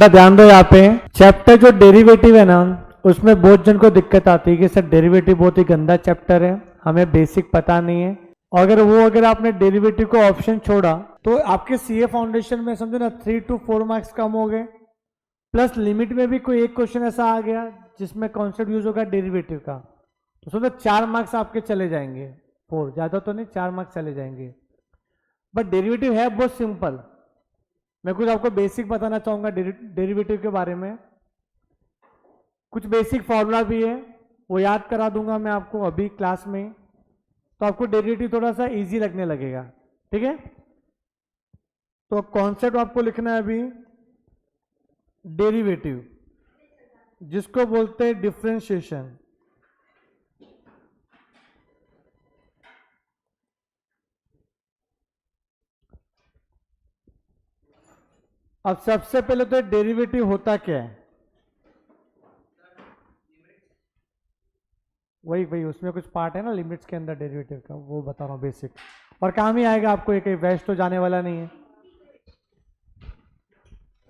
बेटा ध्यान दो यहाँ पे चैप्टर जो डेरिवेटिव है ना उसमें बहुत जन को दिक्कत आती है कि सर डेरिवेटिव बहुत ही गंदा चैप्टर है, हमें बेसिक पता नहीं है। अगर आपने डेरिवेटिव को ऑप्शन छोड़ा तो आपके सीए फाउंडेशन में समझो ना 3 to 4 मार्क्स कम हो गए, प्लस लिमिट में भी कोई एक क्वेश्चन ऐसा आ गया जिसमें कॉन्सेप्ट यूज होगा डेरिवेटिव का, तो समझो 4 मार्क्स आपके चले जाएंगे, 4 ज्यादा तो नहीं, 4 मार्क्स चले जाएंगे। बट डेरिवेटिव है बहुत सिंपल। मैं कुछ आपको बेसिक बताना चाहूंगा डेरिवेटिव के बारे में। कुछ बेसिक फॉर्मूला भी है वो याद करा दूंगा मैं आपको अभी क्लास में, तो आपको डेरिवेटिव थोड़ा सा इजी लगने लगेगा। ठीक है, तो कॉन्सेप्ट आपको लिखना है अभी डेरिवेटिव, जिसको बोलते हैं डिफरेंशिएशन। अब सबसे पहले तो डेरिवेटिव होता क्या है, वही उसमें कुछ पार्ट है ना लिमिट्स के अंदर डेरिवेटिव का, वो बता रहा हूं बेसिक, और काम ही आएगा आपको, एक वेस्ट तो जाने वाला नहीं है।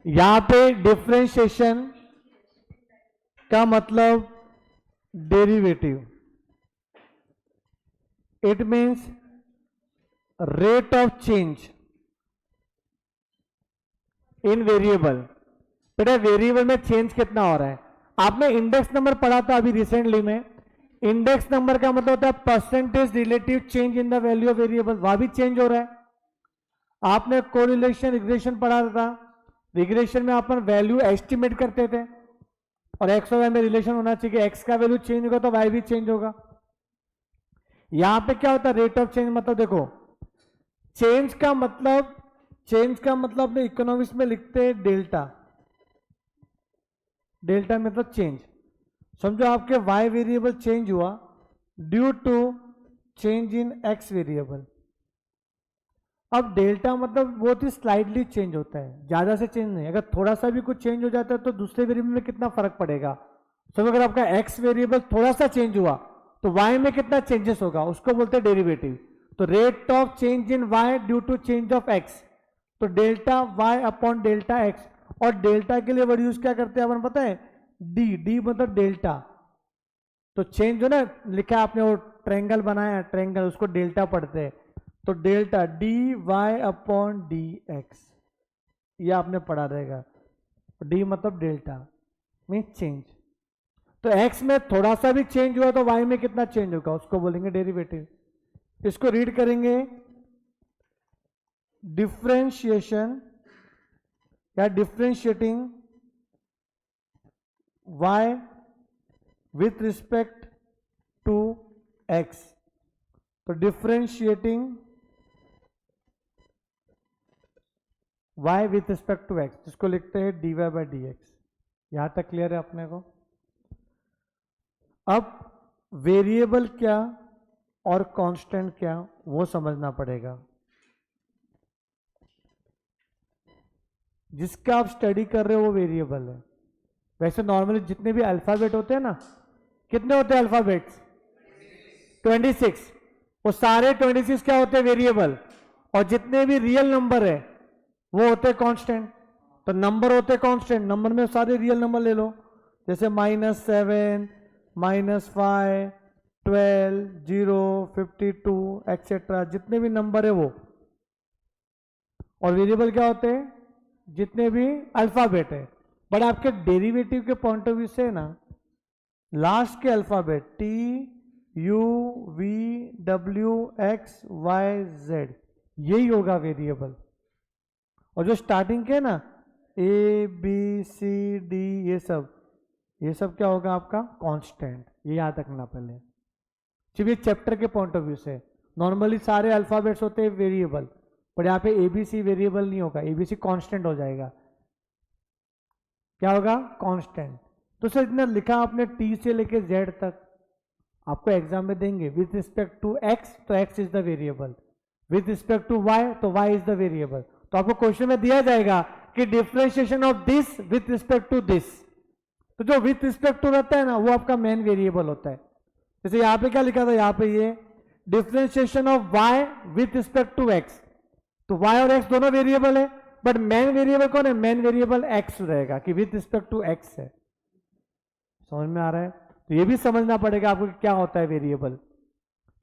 यहां पे डिफरेंशिएशन का मतलब derivative, it means rate of change in variable. बेटा वेरिएबल में चेंज कितना हो रहा है, आपने इंडेक्स नंबर पढ़ा था अभी रिसेंटली में। इंडेक्स नंबर का मतलब होता है percentage relative change in the value of variable, वहां भी चेंज हो रहा है। आपने कोरिलेशन रिग्रेशन पढ़ा था, रिग्रेशन में अपन वैल्यू एस्टिमेट करते थे और एक्स और वाई में रिलेशन होना चाहिए, एक्स का वैल्यू चेंज होगा तो वाई भी चेंज होगा। यहां पे क्या होता है रेट ऑफ चेंज, मतलब देखो चेंज का मतलब अपने इकोनॉमिक्स में लिखते हैं डेल्टा। डेल्टा मतलब चेंज। समझो आपके y वेरिएबल चेंज हुआ due to change in x variable. अब डेल्टा मतलब बहुत ही स्लाइडली चेंज होता है, ज्यादा से चेंज नहीं। अगर थोड़ा सा भी कुछ चेंज हो जाता है तो दूसरे वेरिएबल में कितना फर्क पड़ेगा। तो अगर आपका x वेरिएबल थोड़ा सा चेंज हुआ तो y में कितना चेंजेस होगा, उसको बोलते हैं डेरिवेटिव। तो rate of change in y due to change of x, तो delta y upon delta x। और डेल्टा के लिए वर्ड यूज क्या करते हैं अपन पता है, डी मतलब डेल्टा। तो चेंज हो ना लिखा है आपने, वो ट्रायंगल बनाया ट्रायंगल, उसको डेल्टा पढ़ते हैं। तो delta d y upon d x, ये आपने पढ़ा रहेगा। डी मतलब डेल्टा मीन चेंज। तो एक्स में थोड़ा सा भी चेंज हुआ तो वाई में कितना चेंज होगा, उसको बोलेंगे डेरिवेटिव। इसको रीड करेंगे डिफरेंशिएशन या differentiating y with respect to x। तो differentiating y with respect to x, जिसको लिखते हैं dy by dx। यहां तक क्लियर है अपने को। अब वेरिएबल क्या और कांस्टेंट क्या वो समझना पड़ेगा। जिसका आप स्टडी कर रहे हो वो वेरिएबल है। वैसे नॉर्मली जितने भी अल्फाबेट होते हैं ना, कितने होते हैं अल्फाबेट्स, 26। वो सारे 26 क्या होते हैं वेरिएबल, और जितने भी रियल नंबर है वो होते हैं कांस्टेंट। तो नंबर होते हैं कांस्टेंट, नंबर में सारे रियल नंबर ले लो, जैसे -7 -5 12 0 52 एक्सेट्रा, जितने भी नंबर है वो। और वेरिएबल क्या होते हैं, जितने भी अल्फाबेट है। बट आपके डेरिवेटिव के पॉइंट ऑफ व्यू से ना, लास्ट के alphabet T U V W X Y Z यही होगा वेरिएबल। और जो स्टार्टिंग के ना A B C D ये सब क्या होगा आपका कांस्टेंट। ये याद रखना पहले, सिर्फ चैप्टर के पॉइंट ऑफ व्यू से। नॉर्मली सारे अल्फाबेट्स होते हैं वेरिएबल, पर यहाँ पे ABC वेरिएबल नहीं होगा, ABC कांस्टेंट हो जाएगा। क्या होगा, कांस्टेंट। तो सर इतना लिखा आपने T से लेके Z तक, आपको एग्जाम में देंगे विथ रिस्पेक्ट टू x, तो x is the variable, with respect to y तो y इज द वेरिएबल। तो आपको क्वेश्चन में दिया जाएगा कि differentiation of this with respect to this. तो जो विथ रिस्पेक्ट टू रहता है ना वो आपका मेन वेरिएबल होता है। जैसे यहाँ पे क्या लिखा था, यहाँ पे ये differentiation of y with respect to x, तो y और x दोनों वेरिएबल है, बट मेन वेरिएबल कौन है? मेन वेरिएबल एक्स रहेगा कि विथ रिस्पेक्ट टू एक्स है। समझ में आ रहा है? तो ये भी समझना पड़ेगा आपको कि क्या होता है वेरिएबल,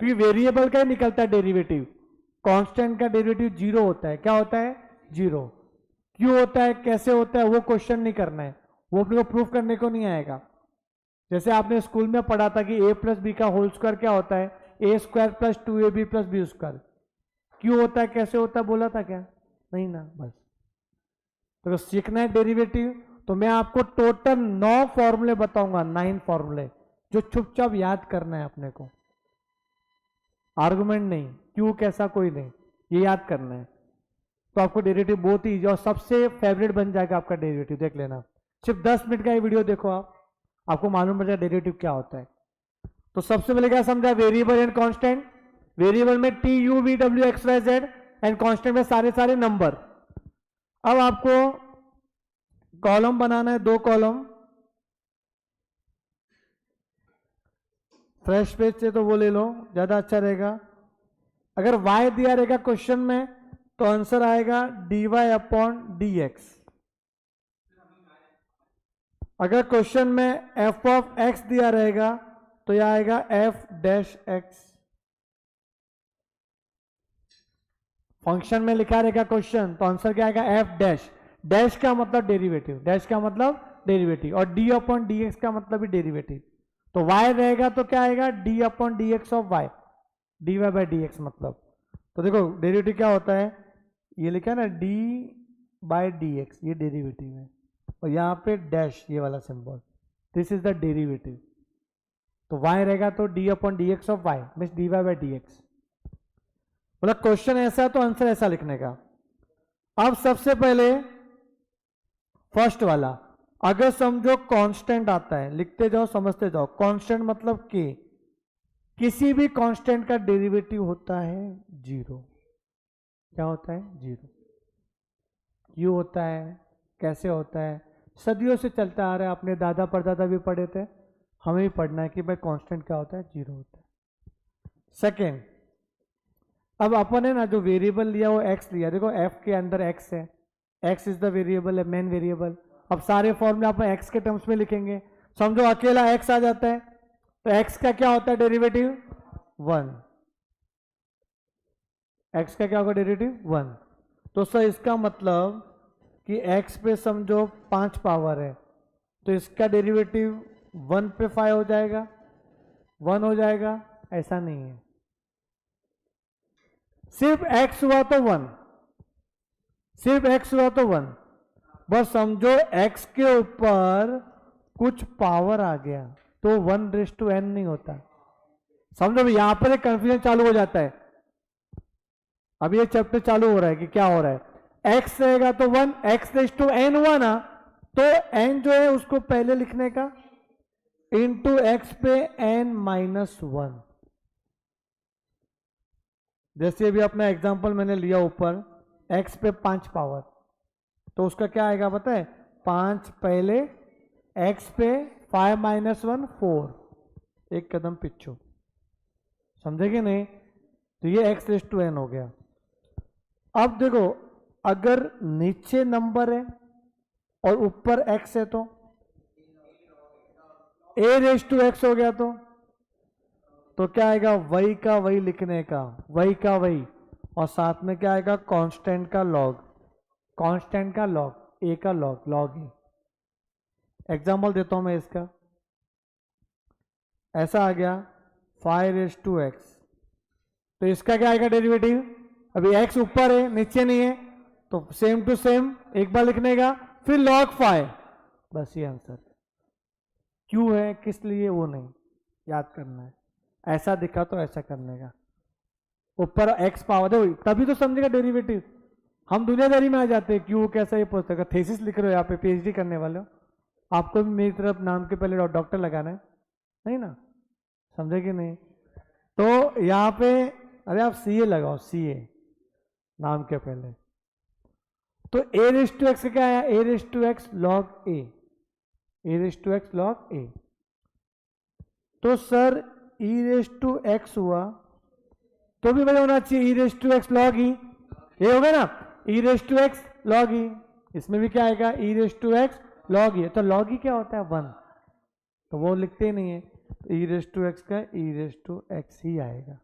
क्योंकि वेरिएबल का ही निकलता है डेरिवेटिव। कांस्टेंट का डेरिवेटिव जीरो होता है। क्या होता है? जीरो। क्यों होता है, कैसे होता है, वो क्वेश्चन नहीं करना है, वो अपने को प्रूफ करने को नहीं आएगा। जैसे आपने स्कूल में पढ़ा था कि ए प्लस बी का होल स्क्वायर क्या होता है? A square plus 2ab plus B square. क्यों होता है, कैसे होता है, बोला था क्या? नहीं ना। बस तो सीखना है डेरिवेटिव, तो मैं आपको टोटल 9 फॉर्मूले बताऊंगा, 9 फॉर्मूले जो चुपचाप याद करना है अपने को। आर्गुमेंट नहीं, क्यों कैसा कोई नहीं, ये याद करना है। तो आपको डेरिवेटिव बहुत ही और सबसे फेवरेट बन जाएगा आपका डेरिवेटिव। देख लेना, सिर्फ 10 मिनट का ये वीडियो देखो आपको मालूम पड़ जाएगा डेरिवेटिव क्या होता है। तो सबसे पहले क्या समझा? Variable and constant. वेरिएबल में T U V W X Y Z and constant में सारे नंबर। अब आपको कॉलम बनाना है, 2 कॉलम। फ्रेश पेज से तो वो ले लो, ज्यादा अच्छा रहेगा। अगर y दिया रहेगा क्वेश्चन में तो आंसर आएगा dy अपॉन dx। अगर क्वेश्चन में f ऑफ x दिया रहेगा तो यह आएगा f डैश x। फंक्शन में लिखा रहेगा क्वेश्चन तो आंसर क्या आएगा? f dash. डैश का मतलब डेरिवेटिव, डैश का मतलब डेरिवेटिव, और d अपॉन dx का मतलब भी डेरिवेटिव। तो y रहेगा तो क्या आएगा? d upon dx of y, dy by dx मतलब। तो देखो डेरिवेटिव क्या होता है, ये लिखा है ना d बाई dx, ये डेरिवेटिव है, और यहाँ पे डैश ये वाला symbol, this is the derivative. तो y रहेगा तो d upon dx of y means dy by dx। मतलब क्वेश्चन ऐसा है तो आंसर ऐसा लिखने का। अब सबसे पहले फर्स्ट वाला, अगर समझो कांस्टेंट आता है, लिखते जाओ समझते जाओ। कांस्टेंट मतलब के, किसी भी कांस्टेंट का डेरिवेटिव होता है जीरो। क्या होता है? जीरो। क्यों होता है, कैसे होता है, सदियों से चलता आ रहा है, अपने दादा परदादा भी पढ़े थे, हमें भी पढ़ना है कि भाई कांस्टेंट क्या होता है? जीरो होता है। सेकेंड, अब अपन है ना जो वेरिएबल लिया वो x लिया, देखो f के अंदर x है, x इज द वेरिएबल है, मेन वेरिएबल। अब सारे फॉर्मूले अपन x के टर्म्स में लिखेंगे। समझो अकेला x आ जाता है तो x का क्या होता है डेरिवेटिव? 1। x का क्या होगा डेरिवेटिव? 1। तो सर इसका मतलब कि x पे समझो 5 पावर है तो इसका डेरिवेटिव 1 पे 5 हो जाएगा, 1 हो जाएगा। ऐसा नहीं है, सिर्फ x हुआ तो 1, सिर्फ x हुआ तो 1। बस समझो x के ऊपर कुछ पावर आ गया तो 1:n नहीं होता। समझो यहां पर एक कंफ्यूजन चालू हो जाता है। अब ये चैप्टर चालू हो रहा है कि क्या हो रहा है। x रहेगा तो 1, x⁻n हुआ ना, तो n जो है उसको पहले लिखने का इंटू x पे n-1। जैसे अभी अपना एग्जांपल मैंने लिया ऊपर, x पे 5 पावर, तो उसका क्या आएगा पता है? 5 पहले, x पे 5-1 4, एक कदम पिछू। समझेगे नहीं? तो ये x⁻n हो गया। अब देखो अगर नीचे नंबर है और ऊपर x है तो a⁻x हो गया। तो क्या आएगा? वही का वही लिखने का, वही का वही, और साथ में क्या आएगा? कांस्टेंट का लॉग, कांस्टेंट का लॉग, a का लॉग, लॉग a। एग्जाम्पल देता हूं मैं इसका, ऐसा आ गया 5⁻x, तो इसका क्या आएगा डेरिवेटिव? अभी x ऊपर है नीचे नहीं है तो सेम टू सेम एक बार लिखने का, फिर log 5, बस ये आंसर। क्यों है, किस लिए, वो नहीं याद करना है। ऐसा दिखा तो ऐसा करने का, ऊपर x पावर दो, तभी तो समझेगा डेरिवेटिव। हम दुनियादारी में आ जाते हैं, क्यों कैसा, ये पूछते हैं। थीसिस लिख रहे हो यहाँ पे, पीएचडी करने वाले हो, आपको भी मेरी तरफ नाम के पहले डॉक्टर लगाना है, नहीं ना? समझे कि नहीं? तो यहाँ पे अरे आप CA लगाओ, CA नाम के पहले। तो a⁻x क्या आया? a⁻x log a, a⁻x log a। तो सर e⁻x हुआ तो भी वही होना चाहिए, e⁻x log e, ये होगा ना, e⁻x log e, इसमें भी क्या आएगा e raise to x log e। तो log e क्या होता है 1, तो वो लिखते ही नहीं है, तो e रेस टू एक्स का e रेस टू एक्स ही आएगा,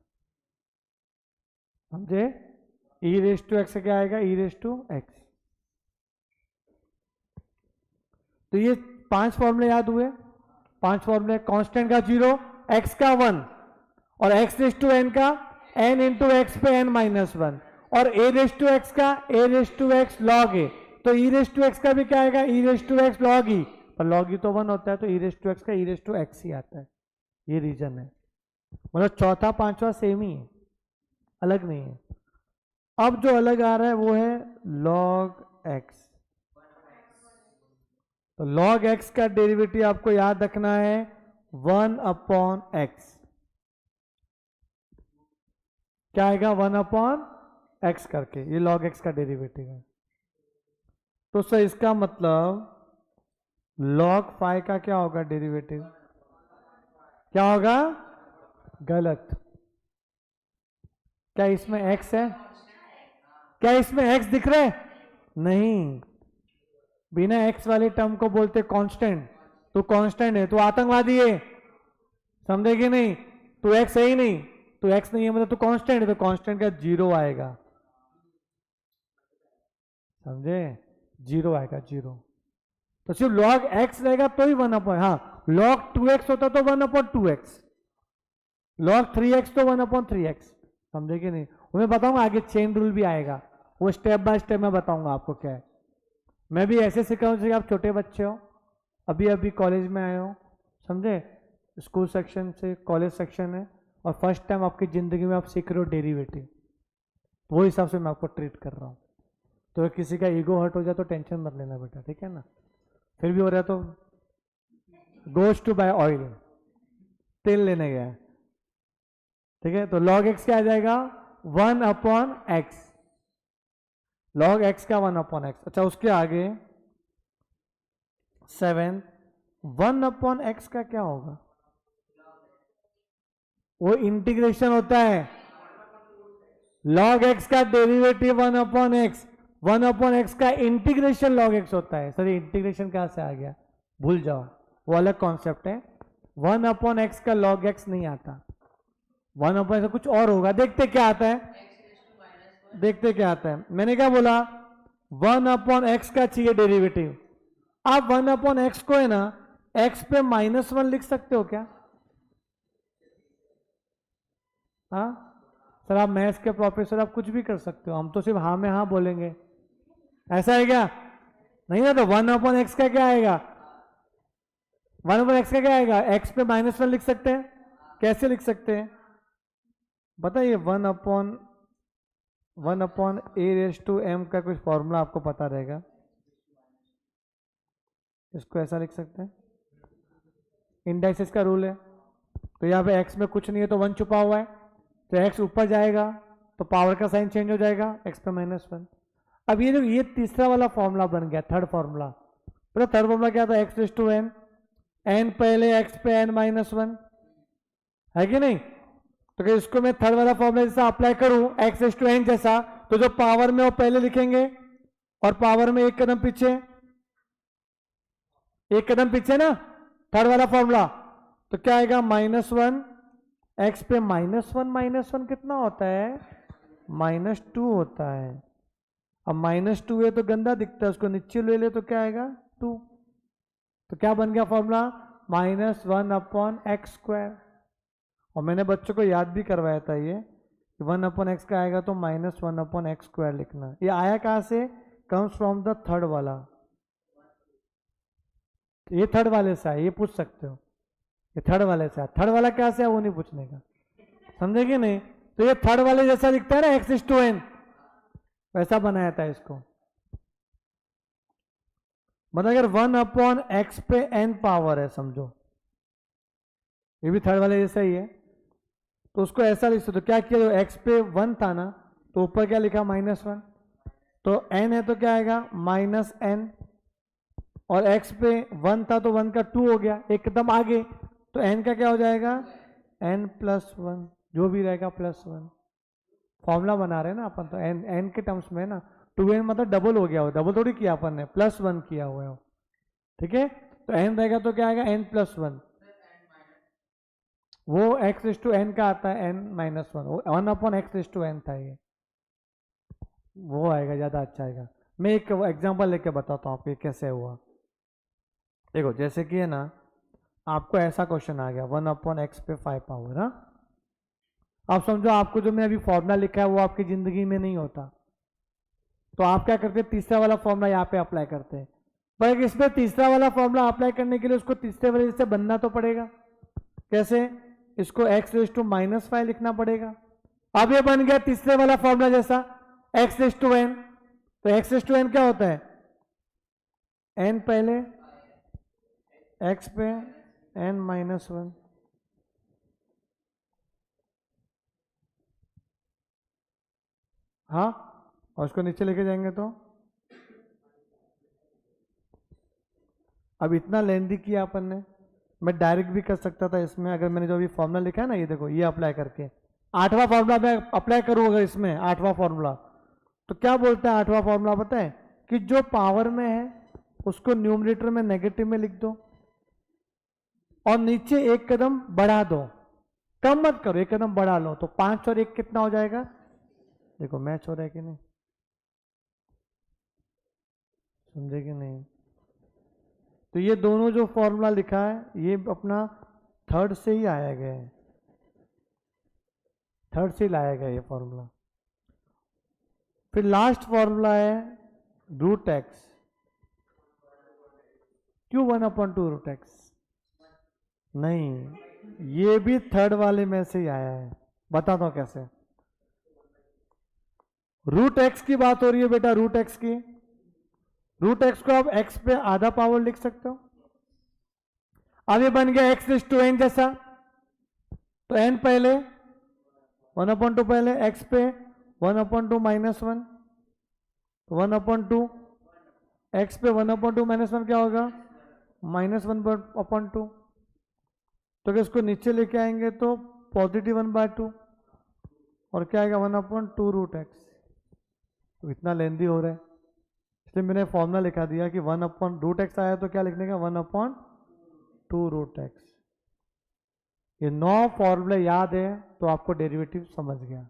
समझे? e रेस टू एक्स क्या आएगा e रेस टू एक्स। तो ये 5 फॉर्मूले याद हुए, 5 फॉर्मूले, कांस्टेंट का 0, x का 1 और x रेस टू n का n इंटू एक्स पे n माइनस 1 और a रेस टू एक्स का a raise to x log a। तो e रेस टू एक्स का भी क्या आएगा e raise to x log e, पर log e तो 1 होता है, तो e रेस टू एक्स का e रेस टू एक्स ही आता है। ये रीजन है, मतलब चौथा पांचवा सेम ही है, अलग नहीं है। अब जो अलग आ रहा है वो है log x। तो log x का डेरिवेटिव आपको याद रखना है 1 अपॉन x। क्या आएगा 1 अपॉन x करके, ये log x का डेरिवेटिव है। तो सर इसका मतलब log फाइ का क्या होगा डेरिवेटिव, क्या होगा? गलत। क्या इसमें x है? क्या इसमें x दिख रहा है? नहीं, बिना x वाले टर्म को बोलते कांस्टेंट। तो कांस्टेंट है तो आतंकवादी है, समझे कि नहीं? तो x है ही नहीं, तो x नहीं है मतलब तो कांस्टेंट है, तो कांस्टेंट का 0 आएगा, समझे? 0 आएगा 0। तो सिर्फ log x रहेगा तो ही 1 अपॉन, हाँ log 2x होता तो 1 अपॉन 2x, log 3x तो 1 अपॉन 3x, समझे कि नहीं? मैं बताऊंगा आगे चेन रूल भी आएगा, वो स्टेप बाय स्टेप मैं बताऊंगा आपको क्या है। मैं भी ऐसे सिखाऊं जैसे आप छोटे बच्चे हो, अभी अभी कॉलेज में आए हो, समझे? स्कूल सेक्शन से कॉलेज सेक्शन है और फर्स्ट टाइम आपकी ज़िंदगी में आप सीख रहे हो डेरिवेटिव, वो हिसाब से मैं आपको ट्रीट कर रहा हूँ। तो किसी का ईगो हर्ट हो जाए तो टेंशन मत लेना बेटा, ठीक है ना? फिर भी हो रहा है तो गोज टू बाय ऑयल, तेल लेने गया है, ठीक है? तो log x क्या आ जाएगा 1 अपॉन एक्स, log x का 1 अपॉन एक्स। अच्छा उसके आगे 7 1 अपॉन एक्स का क्या होगा? वो इंटीग्रेशन होता है, log x का derivative 1 upon x, 1 upon x का इंटीग्रेशन log x होता है। सर इंटीग्रेशन कहां से आ गया, भूल जाओ, वो अलग कॉन्सेप्ट है। 1 अपॉन एक्स का log x नहीं आता, 1 अपॉन एक्स कुछ और होगा। देखते क्या आता है, देखते क्या आता है। मैंने क्या बोला 1 अपॉन एक्स का चाहिए डेरिवेटिव। आप 1 अपॉन एक्स को है ना x पे -1 लिख सकते हो क्या? हाँ सर आप मैथ्स के प्रोफेसर, आप कुछ भी कर सकते हो, हम तो सिर्फ हाँ में हाँ बोलेंगे, ऐसा है क्या? नहीं ना, तो 1 अपॉन एक्स का क्या आएगा, 1 अपॉन एक्स का क्या आएगा, x पे -1 लिख सकते हैं। कैसे लिख सकते हैं बताइए? 1 upon a raise to m का कुछ फॉर्मूला आपको पता रहेगा, इसको ऐसा लिख सकते हैं, इंडाइसिस का रूल है। तो यहाँ पे x में कुछ नहीं है तो 1 छुपा हुआ है, तो x ऊपर जाएगा तो पावर का साइन चेंज हो जाएगा, x पे -1। अब ये जो ये तीसरा वाला फॉर्मूला बन गया, थर्ड फॉर्मूला। तो थर्ड फॉर्मूला क्या था, x raise to n, n पहले x पे n-1 है कि नहीं? तो क्या इसको मैं थर्ड वाला फॉर्मूला जैसा अप्लाई करूं x रेस टू n जैसा, तो जो पावर में वो पहले लिखेंगे और पावर में एक कदम पीछे, एक कदम पीछे ना, थर्ड वाला फॉर्मूला। तो क्या आएगा -1, x पे -1 कितना होता है, -2 होता है। अब -2 है तो गंदा दिखता है, उसको नीचे ले ले तो क्या आएगा 2। तो क्या बन गया फॉर्मूला, -1 अपॉन एक्स स्क्वायर। और मैंने बच्चों को याद भी करवाया था ये 1 अपॉन एक्स का आएगा तो -1 अपॉन एक्स स्क्वायर लिखना। ये आया कहाँ से, कम्स फ्रॉम द थर्ड वाला, ये थर्ड वाले से आया, ये पूछ सकते हो, ये थर्ड वाले से आया। थर्ड वाला क्या से है वो नहीं पूछने का, समझे कि नहीं? तो ये थर्ड वाले जैसा दिखता है ना x रेस टू n, वैसा बनाया था इसको। मतलब अगर 1 अपॉन एक्स पे n पावर है, समझो ये भी थर्ड वाले जैसा ही है, तो उसको ऐसा लिख सकते हो। क्या किया, जो x पे 1 था ना तो ऊपर क्या लिखा -1, तो n है तो क्या आएगा -n, और x पे 1 था तो 1 का 2 हो गया, एक कदम आगे, तो n का क्या हो जाएगा n+1, जो भी रहेगा +1। फॉर्मूला बना रहे हैं ना अपन, तो n के टर्म्स में ना, 2n मतलब डबल हो गया हो, डबल थोड़ी किया अपन ने, +1 किया हुआ है, ठीक है। तो n रहेगा तो क्या आएगा, n+1, वो x⁴n का आता है n-1, वो 1/x⁴n था ये, वो आएगा, ज़्यादा अच्छा आएगा। मैं एक एग्जांपल लेके बताता हूँ आपको कैसे हुआ। देखो जैसे कि है ना, आपको ऐसा क्वेश्चन आ गया 1/x पे 5 पावर, हाँ। आप समझो आपको जो मैं अभी फॉर्मूला लिखा है वो आपकी ज़िंदगी में नहीं होता, तो आप क्या करते हैं, तीसरा वाला फॉर्मूला यहाँ पे अप्लाई करते हैं। पर इसमें तीसरा वाला फॉर्मूला अप्लाई करने के लिए उसको तीसरे वाले से बनना तो पड़ेगा। कैसे, इसको x⁻5 लिखना पड़ेगा। अब ये बन गया तीसरे वाला फॉर्मूला जैसा x⁻n। तो x⁻n क्या होता है, n पहले, x पे n-1। हाँ, और उसको नीचे लेके जाएंगे तो अब इतना लेंदी किया अपन ने, मैं डायरेक्ट भी कर सकता था इसमें। अगर मैंने जो अभी फॉर्मूला लिखा है ना, ये देखो, ये अप्लाई करके 8वां फॉर्मूला मैं अप्लाई करूँ अगर इसमें 8वां फॉर्मूला, तो क्या बोलता है 8वां फॉर्मूला पता है, कि जो पावर में है उसको न्यूमरेटर में नेगेटिव में लिख दो और नीचे एक कदम बढ़ा दो, कम मत करो, एक कदम बढ़ा लो। तो 5 और 1 कितना हो जाएगा, देखो मैच हो रहा है कि नहीं, समझे कि नहीं। तो ये दोनों जो फॉर्मूला लिखा है ये अपना थर्ड से ही आया गया है, थर्ड से लाया गया ये फॉर्मूला। फिर लास्ट फॉर्मूला है √x। क्यों 1/2 √x, नहीं, ये भी थर्ड वाले में से ही आया है, बताता हूं कैसे। √x की बात हो रही है बेटा, √x की, √x को आप x पे आधा पावर लिख सकते हो। अब ये बन गया x⁻n जैसा, तो n पहले, 1/2 पहले, x पे 1/2 -1, 1/2, x पे 1/2 -1 क्या होगा, -1/2। तो अगर इसको नीचे लेके आएंगे तो +1/2, और क्या आएगा 1/2 √x। तो इतना लेंदी हो रहा है, इसलिए मैंने फॉर्मूला लिखा दिया कि 1/√x आया तो क्या लिखने का, 1/2 √x। ये 9 फॉर्मूले याद है तो आपको डेरिवेटिव समझ गया।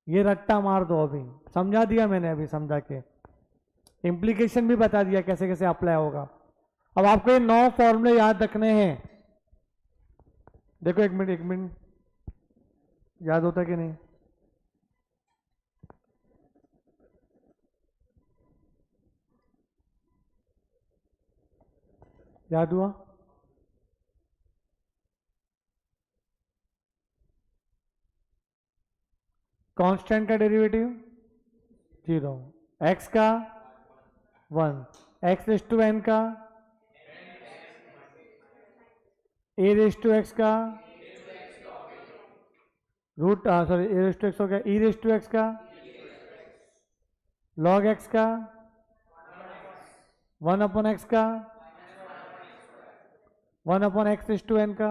ये रट्टा मार दो, अभी समझा दिया मैंने, अभी समझा के इम्प्लीकेशन भी बता दिया कैसे कैसे अप्लाई होगा। अब आपको ये 9 फॉर्मूले याद रखने हैं। देखो एक मिनट, याद होता कि नहीं, याद हुआ, कांस्टेंट का डेरिवेटिव 0, x का 1, x⁻n का a⁻x का a⁻x हो गया, e⁻x का log x का 1/x का 1/x⁻n का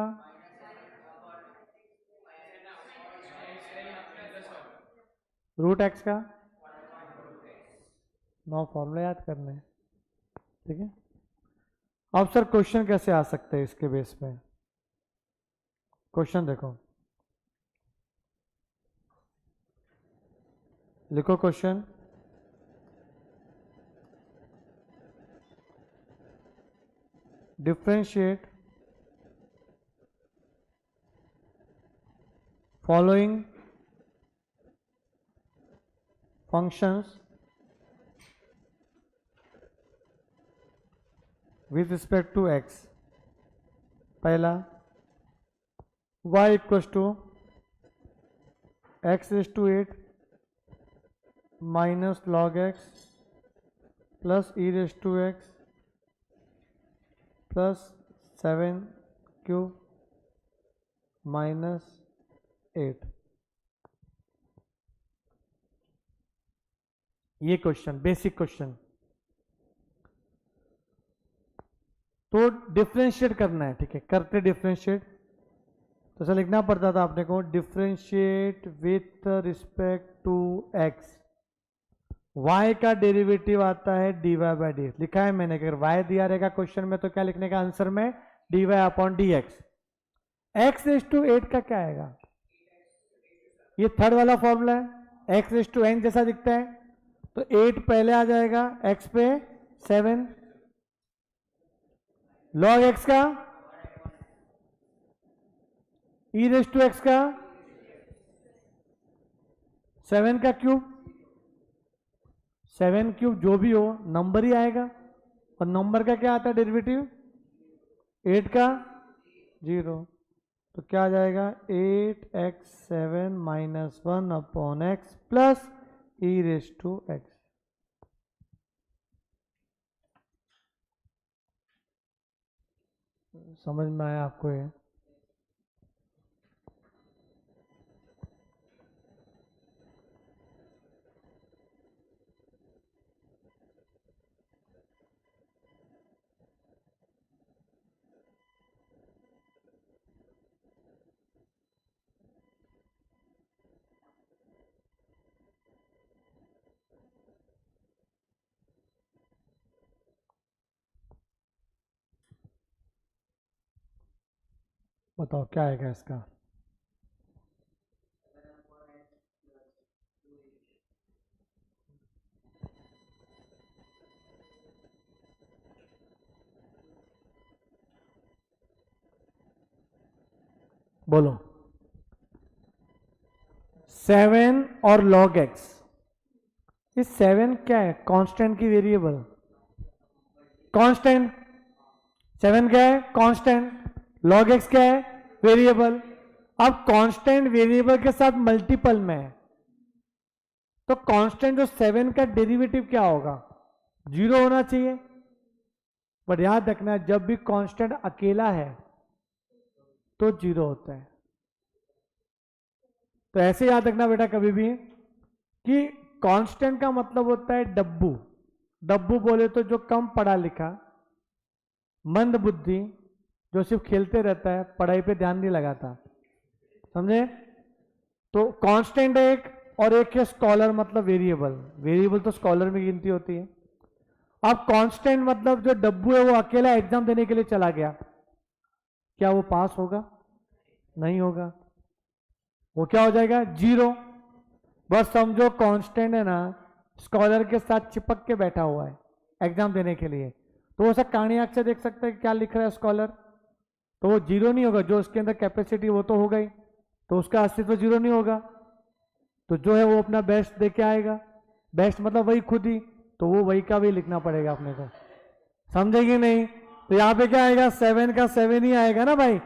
√x का। 9 फॉर्मूला याद करने हैं, ठीक है। अब सर क्वेश्चन कैसे आ सकते हैं इसके बेस पे, क्वेश्चन देखो, लिखो question, differentiate following functions with respect to x। पहला y = x⁸ minus log x plus e⁻x plus 7 minus 8। ये क्वेश्चन बेसिक क्वेश्चन, तो डिफरेंशिएट करना है, ठीक है, करते डिफरेंशिएट। तो ऐसा लिखना पड़ता था आपने को, differentiate with respect to x। y का डेरिवेटिव आता है dy बाई डी, लिखा है मैंने। अगर y दिया रहेगा क्वेश्चन में तो क्या लिखने का आंसर में, dy upon d x. X raise to 8 का क्या आएगा, ये थर्ड वाला फॉर्मूला है, x रेस टू n जैसा दिखता है, तो 8 पहले आ जाएगा, x पे 7, log x का e रेस टू x का 7 का क्यूब, 7 क्यूब जो भी हो नंबर ही आएगा, और नंबर का क्या आता है डेरिवेटिव, 8 का 0, तो क्या आ जाएगा 8x7 minus 1 upon x plus e raise to x. समझ में आया आपको ये? बताओ क्या आएगा इसका, बोलो। 7 और log x, ये 7 क्या है, कांस्टेंट की वेरिएबल, कांस्टेंट। 7 क्या है, कांस्टेंट। log x क्या है, वेरिएबल। अब कांस्टेंट वेरिएबल के साथ मल्टीपल में है, तो कांस्टेंट जो 7 का डेरिवेटिव क्या होगा, 0 होना चाहिए। बट याद रखना जब भी कांस्टेंट अकेला है तो 0 होता है। तो ऐसे याद रखना बेटा कभी भी कि कांस्टेंट का मतलब होता है डब्बू। डब्बू बोले तो जो कम पढ़ा लिखा, मंद बुद्धि, जो सिर्फ खेलते रहता है, पढ़ाई पे ध्यान नहीं लगाता, समझे? तो कांस्टेंट एक, और एक है स्कॉलर मतलब वेरिएबल। वेरिएबल तो स्कॉलर में गिनती होती है। अब कांस्टेंट मतलब जो डब्बू है वो अकेला एग्जाम देने के लिए चला गया, क्या वो पास होगा, नहीं होगा, वो क्या हो जाएगा, 0। बस समझो कांस्टेंट है ना, स्कॉलर के साथ चिपक के बैठा हुआ है एग्जाम देने के लिए, तो वो सब कहानी आंख से देख सकता है क्या लिख रहा है स्कॉलर, तो वो 0 नहीं होगा। जो उसके अंदर कैपेसिटी वो तो होगा ही, तो उसका अस्तित्व 0 नहीं होगा। तो जो है वो अपना बेस्ट दे के आएगा, बेस्ट मतलब वही खुद ही, तो वो वही का भी लिखना पड़ेगा अपने को, समझेगी नहीं? तो यहाँ पे क्या आएगा, 7 का 7 ही आएगा ना भाई,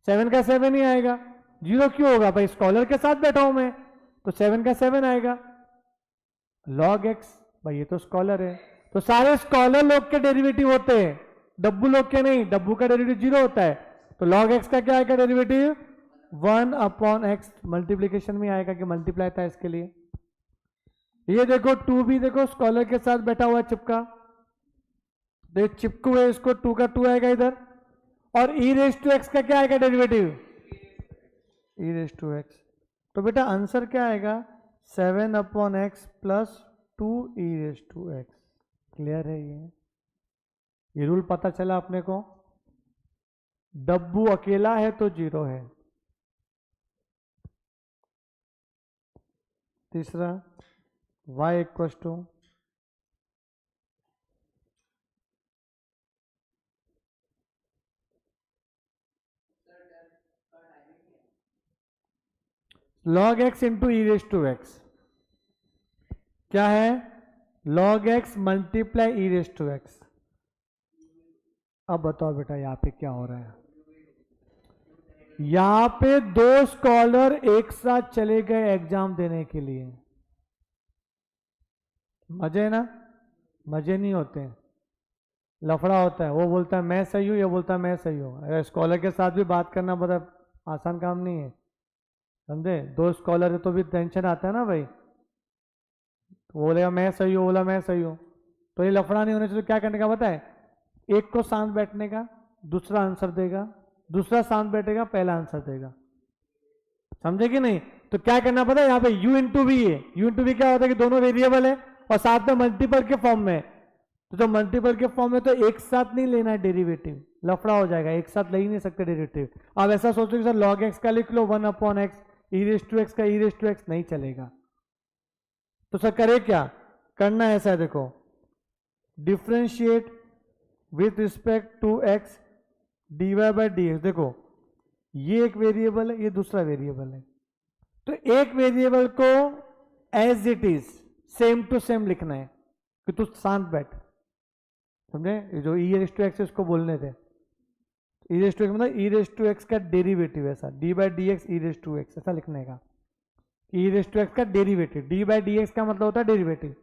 7 का 7 ही आएगा। 0 क्यों होगा भाई, स्कॉलर के साथ बैठा हूं मैं, तो 7 का 7 आएगा। log x, भाई ये तो स्कॉलर है, तो सारे स्कॉलर लोग के डेरिवेटिव होते हैं, डब्बू लोग के नहीं। डब्बू का डेरिवेटिव 0 होता है, तो log x का क्या आएगा डेरिवेटिव, 1 अपॉन एक्स। मल्टीप्लीकेशन में आएगा कि मल्टीप्लाई था इसके लिए। ये देखो 2 भी देखो स्कॉलर के साथ बैठा हुआ है चिपका, देख चिपकू है, इसको 2 का 2 आएगा इधर। और e रेस टू एक्स का क्या आएगा derivative, e raise to x. तो बेटा आंसर क्या आएगा, 7 upon x plus 2 e raise to x. Clear है? ये रूल पता चला अपने को, डब्बू अकेला है तो 0 है। तीसरा, y equals to log x into e raise to x. क्या है, log x multiply e raise to x. अब बताओ बेटा यहाँ पे क्या हो रहा है, यहां पे 2 स्कॉलर एक साथ चले गए एग्जाम देने के लिए। मजे ना, मजे नहीं होते हैं, लफड़ा होता है। वो बोलता है मैं सही हूं, ये बोलता है मैं सही हूं। अरे स्कॉलर के साथ भी बात करना बड़ा आसान काम नहीं है, समझे? 2 स्कॉलर है तो भी टेंशन आता है ना भाई, वो बोलेगा मैं सही हूँ, बोला मैं सही हूँ, तो ये लफड़ा नहीं होने चाहिए। तो क्या करने का पता है, एक को शांत बैठने का, दूसरा आंसर देगा, दूसरा शांत बैठेगा, पहला आंसर देगा, समझे कि नहीं? तो क्या करना पता है, यहाँ पे u इंटू वी है। u इंटू वी क्या होता है कि दोनों वेरिएबल है और साथ में मल्टीपल के फॉर्म में, तो जो मल्टीपल के फॉर्म में तो एक साथ नहीं लेना है डेरिवेटिव, लफड़ा हो जाएगा, एक साथ ले ही नहीं सकते डेरिवेटिव। अब ऐसा सोचो कि सर log x का लिख लो 1 upon x, e raise to x का ई रेस टू एक्स, नहीं चलेगा। तो सर करे क्या, करना है ऐसा है, देखो differentiate with respect to x d y by d x. देखो ये एक वेरिएबल है, ये दूसरा वेरिएबल है, तो एक वेरिएबल को as it is same to same लिखना है कि तू शांत बैठ, समझे? जो ई रेस टू एक्स इसको बोलने थे, ई रेस टू एक्स मतलब ई रेस टू एक्स का डेरिवेटिव, ऐसा d by d x e raise to x ऐसा लिखने का, ई रेस टू एक्स का derivative, d by d x का मतलब होता है डेरिवेटिव,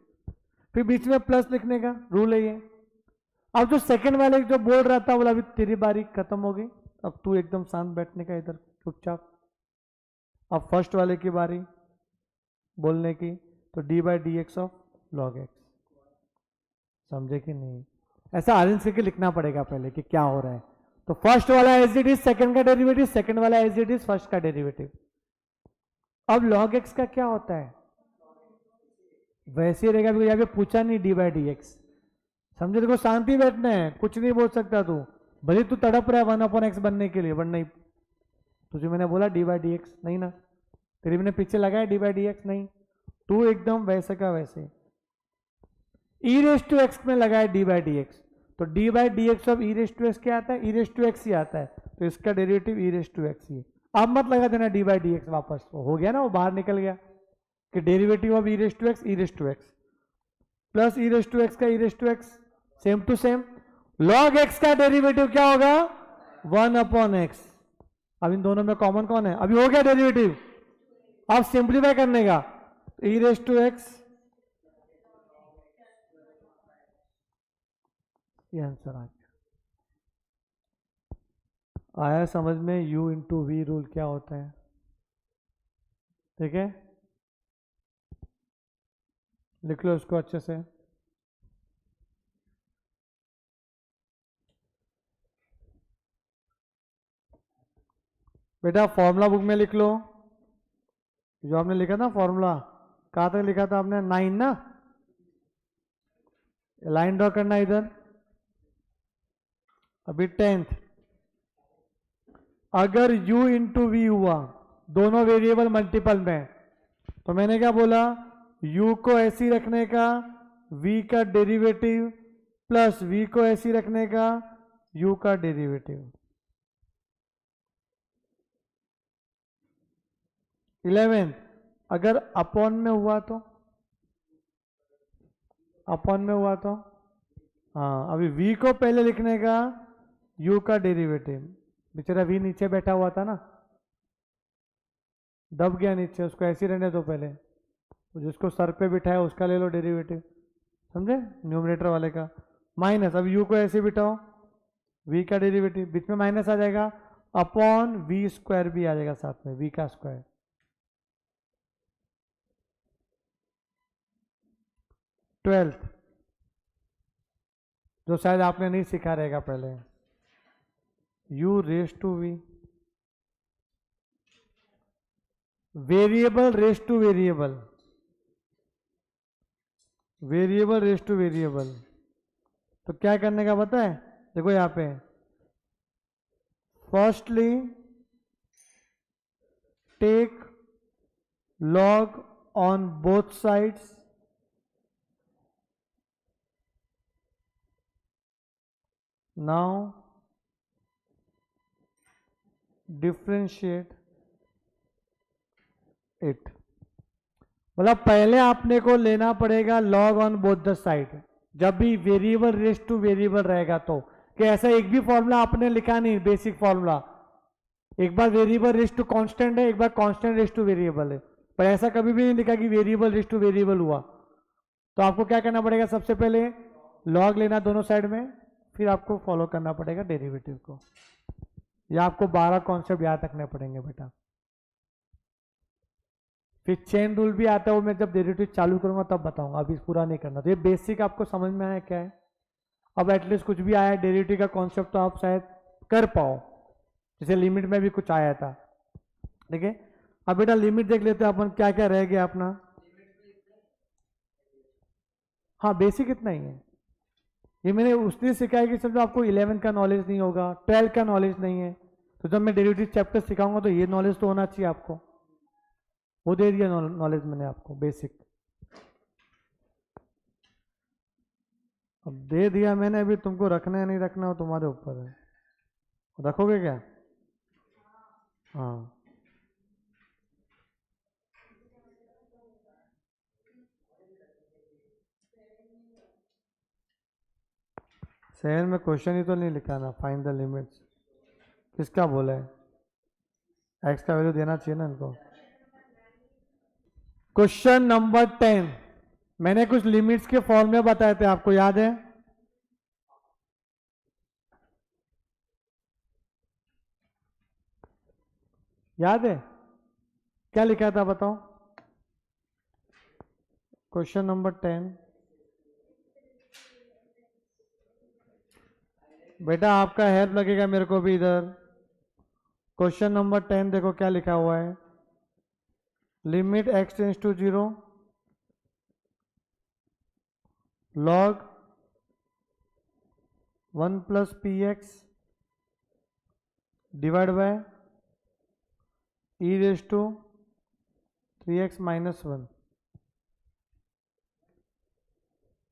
फिर बीच में प्लस लिखने का रूल है ये। अब जो सेकंड वाले जो बोल रहा था बोला अभी तेरी बारी खत्म हो गई, अब तू एकदम शांत बैठने का इधर चुपचाप। अब फर्स्ट वाले की बारी बोलने की, तो d by d x of log x, समझे कि नहीं? ऐसा अरेंज करके लिखना पड़ेगा पहले कि क्या हो रहा है। तो फर्स्ट वाला एज इट इज सेकंड का डेरिवेटिव, सेकंड वाला एज इट इज फर्स्ट का डेरिवेटिव। अब log x का क्या होता है, वैसे ही रहेगा, यहाँ पे पूछा नहीं डी बाई डी एक्स, समझे? देखो शांति बैठना है, कुछ नहीं बोल सकता तू, भले तू तड़प रहा है 1 अपॉन एक्स बनने के लिए, बट नहीं, तुझे मैंने बोला डी बाई डी एक्स नहीं ना, तेरे मैंने पीछे लगाया डी बाई डी एक्स नहीं, तू एकदम वैसे का वैसे ई रेस टू एक्स में लगाया डी बाई डी एक्स, तो d by d x of e raise to x क्या आता है, ई रेस टू एक्स ही आता है, तो इसका derivative e raise to x ही। अब मत लगा देना डी बाई डी एक्स, वापस हो गया ना, वो बाहर निकल गया कि derivative of e raise to x, e raise to x plus e raise to x का e raise to x, same to same. log x का डेरिवेटिव क्या होगा 1 अपॉन एक्स, अब इन दोनों में कॉमन कौन है, अभी हो गया डेरिवेटिव, अब सिंप्लीफाई करने का, ई रेस टू एक्स, ये आंसर आ गया। आया समझ में u इंटू वी रूल क्या होता है? ठीक है, लिख लो इसको अच्छे से। बेटा फॉर्मूला बुक में लिख लो, जो आपने लिखा था फॉर्मूला, कहाँ तक लिखा था आपने, 9 ना, लाइन ड्रॉ करना इधर। अभी 10th, अगर u इंटू वी हुआ दोनों वेरिएबल मल्टीपल में, तो मैंने क्या बोला, u को ऐसी रखने का v का डेरिवेटिव प्लस v को ऐसी रखने का u का डेरिवेटिव। 11th, अगर अपॉन में हुआ तो, अपॉन में हुआ तो, हाँ अभी v को पहले लिखने का u का डेरिवेटिव, बेचारा v नीचे बैठा हुआ था ना, दब गया नीचे, उसको ऐसे रहने दो पहले, तो जिसको सर पे बिठाया उसका ले लो डेरिवेटिव, समझे, न्यूमरेटर वाले का, माइनस, अब u को ऐसे बिठाओ, v का डेरिवेटिव, बीच में माइनस आ जाएगा, अपॉन v स्क्वायर भी आ जाएगा साथ में, v का स्क्वायर। 12th, जो शायद आपने नहीं सीखा रहेगा पहले, u raise to v, variable raise to variable, variable raise to variable, तो क्या करने का पता है, देखो यहां पे firstly take log on both sides, now differentiate it, मतलब पहले आपने को लेना पड़ेगा log on both the side, जब भी वेरिएबल रेस टू वेरिएबल रहेगा तो, कि ऐसा एक भी फॉर्मूला आपने लिखा नहीं, बेसिक फॉर्मूला, एक बार वेरिएबल रेस टू कांस्टेंट है, एक बार कांस्टेंट रेस टू वेरिएबल है, पर ऐसा कभी भी नहीं लिखा कि वेरिएबल रेस टू वेरिएबल हुआ। तो आपको क्या करना पड़ेगा, सबसे पहले log लेना दोनों साइड में, फिर आपको फॉलो करना पड़ेगा डेरिवेटिव को, या आपको 12 कॉन्सेप्ट याद रखने पड़ेंगे बेटा। फिर चेन रूल भी आता है, वो मैं जब डेरिवेटिव चालू करूंगा तब बताऊंगा, अभी पूरा नहीं करना। तो ये बेसिक आपको समझ में आया क्या है, अब एटलीस्ट कुछ भी आया डेरिवेटिव का कॉन्सेप्ट तो आप शायद कर पाओ, जैसे लिमिट में भी कुछ आया था। ठीक है, अब बेटा लिमिट देख लेते हैं अपन, क्या क्या रह गया अपना। हाँ बेसिक इतना ही है। ये मैंने उसने सिखाया कि समझो आपको 11 का नॉलेज नहीं होगा, 12 का नॉलेज नहीं है, तो जब मैं डेरिवेटिव चैप्टर सिखाऊंगा तो ये नॉलेज तो होना चाहिए आपको। वो दे दिया नॉलेज मैंने आपको बेसिक। अब दे दिया मैंने, अभी तुमको रखना है नहीं रखना हो तुम्हारे ऊपर है। रखोगे क्या? हाँ शहर में क्वेश्चन ही तो नहीं लिखा ना, फाइंड द लिमिट्स किसका बोला है? एक्स का वैल्यू देना चाहिए ना इनको। क्वेश्चन नंबर 10 मैंने कुछ लिमिट्स के फॉर्मूले बताए थे, आपको याद है? याद है क्या लिखा था बताओ? क्वेश्चन नंबर 10 बेटा आपका हेल्प लगेगा मेरे को भी इधर। क्वेश्चन नंबर 10 देखो क्या लिखा हुआ है। Limit x tends to 0 log 1 plus p x divide by e raise to 3x minus one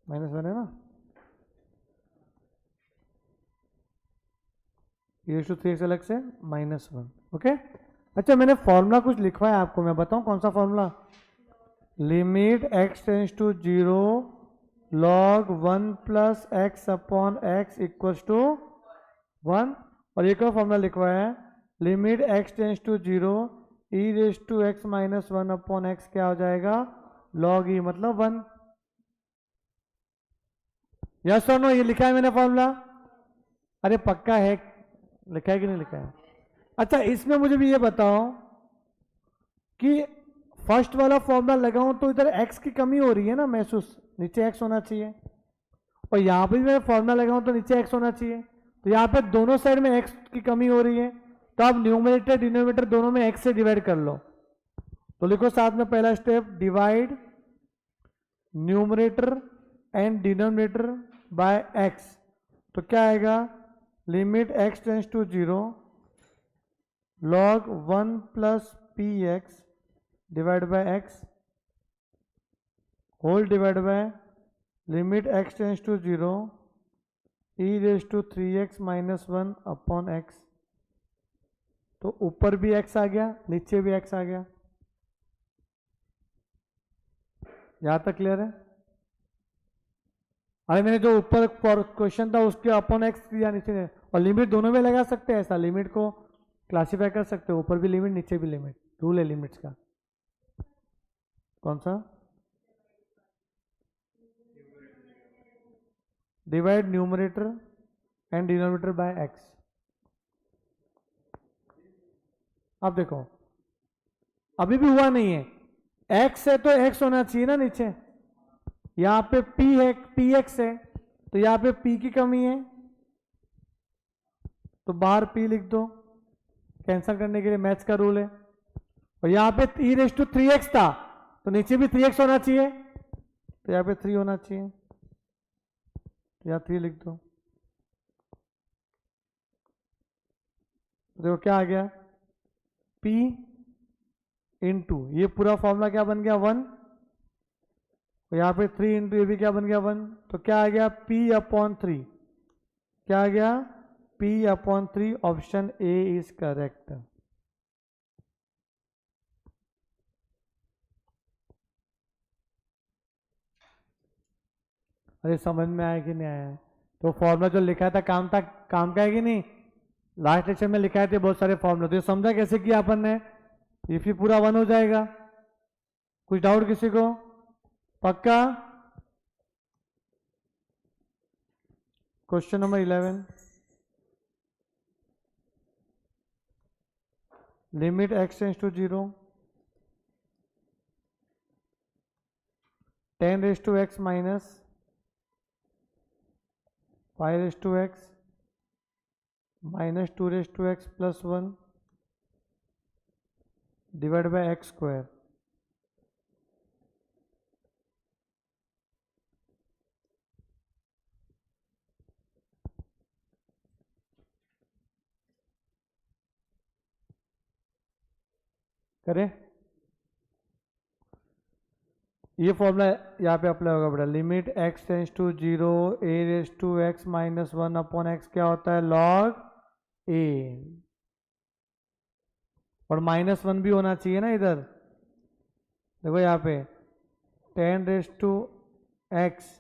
है ना, ई रेज टू 3x अलग से -1। ओके अच्छा मैंने फॉर्मूला कुछ लिखवाया आपको, मैं बताऊं कौन सा formula? Limit x tends to 0 log 1 plus x upon x equals to 1। और एक और फॉर्मूला लिखवाया है, limit x tends to 0 e raise to x minus 1 upon x क्या हो जाएगा? लॉग ई मतलब 1। यस और नो ये लिखा है मैंने फॉर्मूला? अरे पक्का है, लिखा है कि नहीं लिखा है? अच्छा इसमें मुझे भी ये बताओ कि फर्स्ट वाला फॉर्मूला लगाऊं तो इधर x की कमी हो रही है ना महसूस, नीचे x होना चाहिए। और यहाँ पे भी मैं फॉर्मूला लगाऊं तो नीचे x होना चाहिए, तो यहाँ पे दोनों साइड में x की कमी हो रही है, तो आप न्यूमरेटर डिनोमिनेटर दोनों में x से डिवाइड कर लो। तो लिखो साथ में पहला step, divide numerator and denominator by x। तो क्या आएगा? Limit x tends to 0 log 1 plus p x divide by x whole divide by limit x tends to 0 e raise to 3x minus 1 upon x. तो ऊपर भी x आ गया नीचे भी x आ गया। यहां तक क्लियर है? अरे मैंने जो ऊपर क्वेश्चन था उसके अपॉन एक्स दिया नीचे ने, और लिमिट दोनों में लगा सकते हैं, ऐसा लिमिट को क्लासीफाई कर सकते हो, ऊपर भी लिमिट नीचे भी लिमिट, रूल है लिमिट्स का। कौन सा? Divide numerator and denominator by x. अब देखो अभी भी हुआ नहीं है, x है तो x होना चाहिए ना नीचे, यहां पे p है px है, तो यहां पे p की कमी है तो बाहर p लिख दो, कैंसिल करने के लिए मैथ्स का रूल है। और यहां पे e रेज टू 3x था तो नीचे भी 3x होना चाहिए, तो यहां पे 3 होना चाहिए, तो यहां 3 लिख दो। देखो क्या आ गया? p इंटू ये पूरा फॉर्मूला क्या बन गया 1, तो यहाँ पे 3 इंटू ये भी क्या बन गया 1, तो क्या आ गया? p upon 3। क्या आ गया? p upon 3। Option A is correct. अरे समझ में आया कि नहीं आया? तो फॉर्मूला जो लिखा था काम था, काम का है कि नहीं? लास्ट लेक्चर में लिखाए थे बहुत सारे फॉर्मूले, तो ये समझा कैसे किया अपन ने? ये फिर पूरा 1 हो जाएगा। कुछ डाउट किसी को? पक्का? Question number 11, limit x tends to 0 10 raise to x minus 5 raise to x minus 2 raise to x plus 1 divide by x square. करें, ये फॉर्मूला यहाँ पे अप्लाई होगा बेटा। Limit x tends to zero a raise to x minus one upon x क्या होता है, log ए। और माइनस वन भी होना चाहिए ना इधर, देखो यहाँ पे 10 रेस टू एक्स,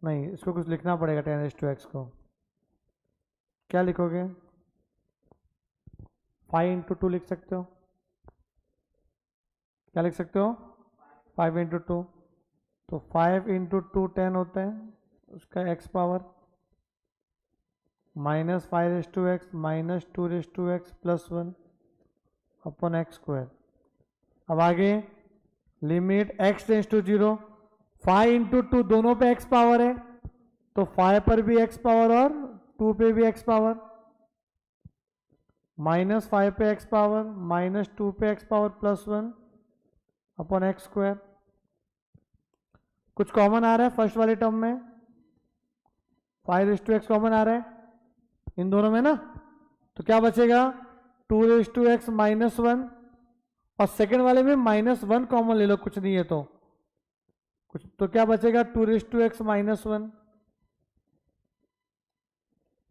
नहीं इसको कुछ लिखना पड़ेगा। 10 रेस टू एक्स को क्या लिखोगे, 5 इंटू 2 लिख सकते हो। क्या लिख सकते हो, 5 इंटू 2। तो 5 इंटू 2 10 होता है, उसका x power minus 5 raise to x minus 2 raise to x plus 1 upon x square. अब आगे limit x tends to zero, 5 into 2 दोनों पे एक्स पावर है, तो 5 पर भी एक्स पावर और 2 पे भी एक्स पावर, माइनस 5 पे एक्स पावर माइनस 2 पे x power plus 1 upon x square. कुछ कॉमन आ रहा है फर्स्ट वाले टर्म में, 5 रेस टू एक्स कॉमन आ रहा है इन दोनों में ना, तो क्या बचेगा 2 रेस टू एक्स माइनस 1, और सेकेंड वाले में माइनस 1 कॉमन ले लो, कुछ नहीं है तो कुछ, तो क्या बचेगा 2 raise to x minus 1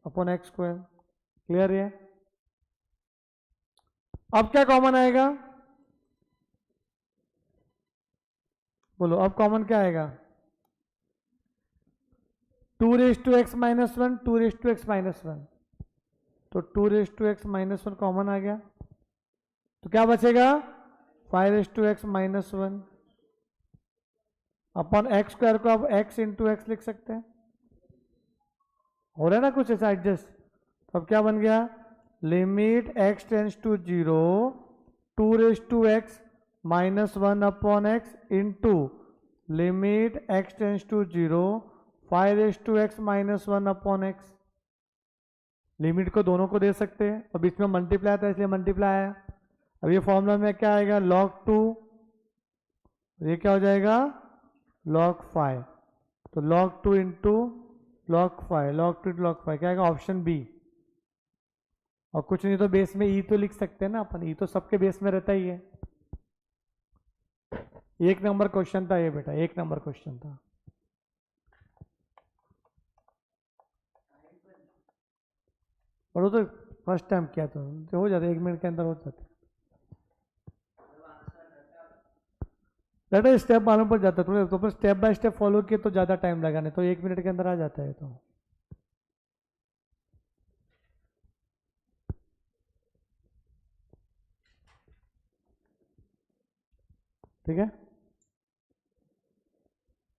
upon x square. Clear है। अब क्या कॉमन आएगा, बोलो अब कॉमन क्या आएगा, 2 raise to x minus 1 2 raise to x minus 1, तो 2 raise to x minus 1 common आ गया, तो क्या बचेगा 5 raise to x minus 1 upon x square को अब एक्स इंटू एक्स लिख सकते हैं। हो रहा है ना कुछ ऐसा एडजस्ट। तो अब क्या बन गया, limit x tends to zero 2 raise to x minus 1 upon x into limit x tends to zero 5 raise to x minus 1 upon x. Limit को दोनों को दे सकते हैं और बीच में मल्टीप्लाई था इसलिए मल्टीप्लाई आया। अब ये फॉर्मूला में क्या आएगा, log 2, ये क्या हो जाएगा log 5, तो log 2 into log 5, log 2 log 5 क्या आएगा, ऑप्शन बी। और कुछ नहीं तो बेस में ई तो लिख सकते हैं ना अपन, ई तो सबके बेस में रहता ही है। 1 नंबर क्वेश्चन था ये बेटा, 1 नंबर क्वेश्चन था। और वो तो फर्स्ट टाइम किया तो हो जाता, 1 मिनट के अंदर हो जाता। बेटा स्टेप मालूम पड़ जाता है थोड़ा, तो स्टेप बाय स्टेप फॉलो किए तो ज़्यादा टाइम लगा, नहीं तो 1 मिनट के अंदर आ जाता है। तो ठीक है,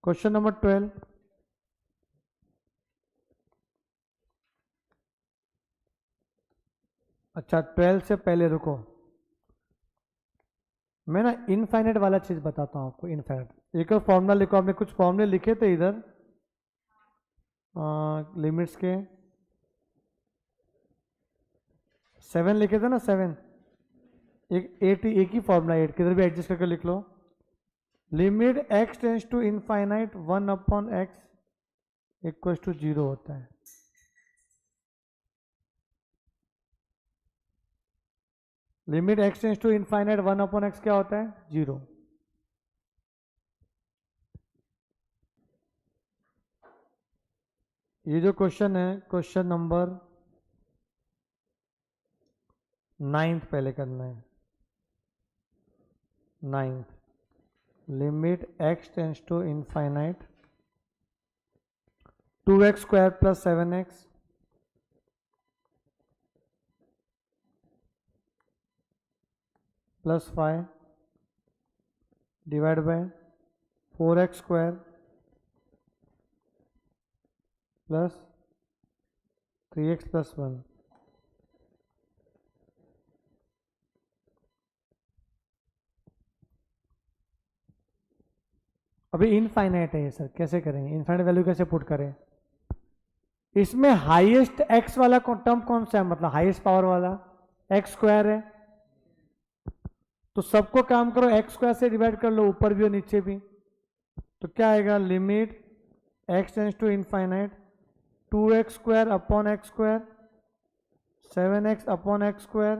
क्वेश्चन नंबर 12। अच्छा 12 से पहले रुको, मैं ना इनफाइनाइट वाला चीज बताता हूँ आपको। इनफाइनाइट एक और फॉर्मूला लिखो, आपने कुछ फॉर्मूले लिखे थे इधर लिमिट्स के, 7 लिखे थे ना, 7 एक 8 एक ही फॉर्मूला, 8 किधर भी एडजस्ट करके लिख लो। Limit x tends to infinite 1 upon x equal to 0 होता है। Limit x tends to infinite 1 upon x क्या होता है, 0। ये जो क्वेश्चन है, क्वेश्चन नंबर 9 पहले करना है। 9 limit x tends to infinite 2x square plus 7x plus 5 divide by 4x square plus 3x plus 1। अभी इनफाइनाइट है ये सर, कैसे करेंगे, इनफाइनाइट वैल्यू कैसे पुट करें। इसमें हाईएस्ट x वाला टर्म कौन सा है, मतलब हाईएस्ट पावर वाला x स्क्वायर है, तो सबको काम करो एक्स स्क्वायर से डिवाइड कर लो, ऊपर भी और नीचे भी। तो क्या आएगा, limit x tends to infinite 2x square upon x square 7x upon x square